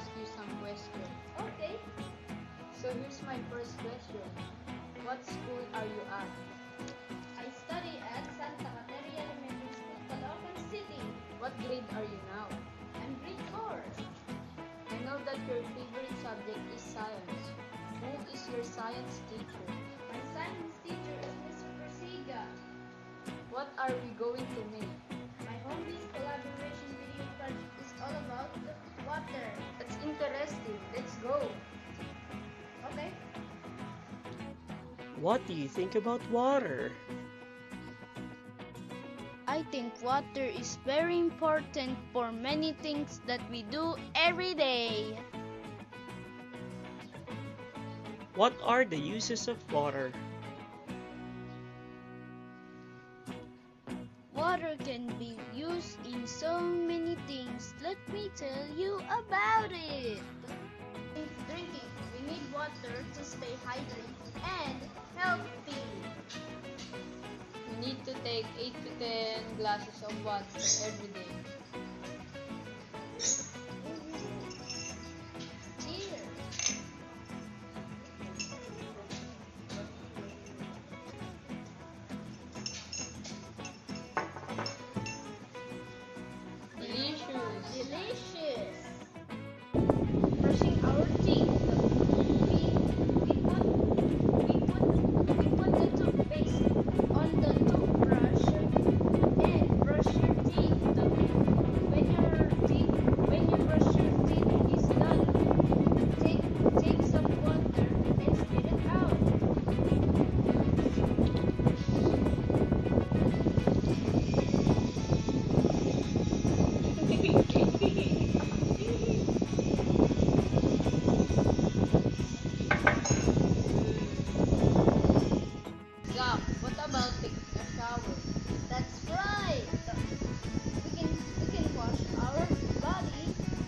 ask you some questions. Okay. So here's my first question. What school are you at? I study at Santa Caterina Elementary School, Caloocan City. What grade are you now? I'm grade 4. I know that your favorite subject is science. Who is your science teacher? My science teacher is Mr. Persiga. What are we going to make? My home-based collaboration video project is all about the water. That's interesting. Let's go. Okay. What do you think about water? I think water is very important for many things that we do every day. What are the uses of water? Water can be used in so many things. Let me tell you about it. In drinking, we need water to stay hydrated and healthy. We need to take 8 to 10 glasses of water every day. Cheers. Delicious. Delicious. Brushing our teeth. We put the toothpaste on the toothbrush and brush your teeth. When you brush your teeth is done, take some water and spit it out. Zach, what about taking a shower? That's right. We can wash our body.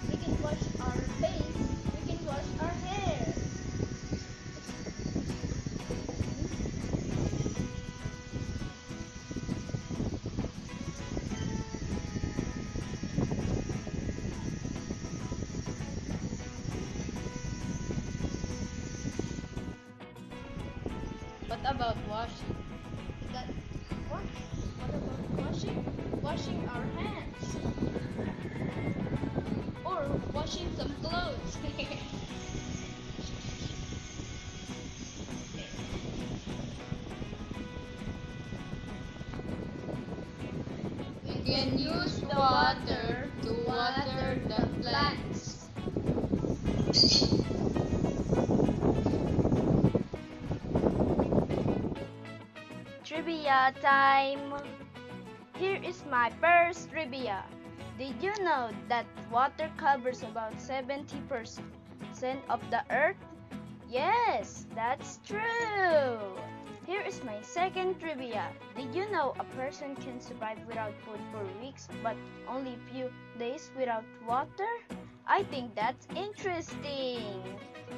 We can wash our face. We can wash our hair. What about washing? That wash. What about washing? Washing our hands. Or washing some clothes. We can use the water to water the plants. Trivia time! Here is my first trivia. Did you know that water covers about 70% of the earth? Yes, that's true! Here is my second trivia. Did you know a person can survive without food for weeks but only few days without water? I think that's interesting.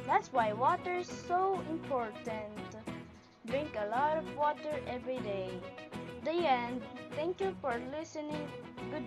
That's why water is so important. Drink a lot of water every day. The end. Thank you for listening. Good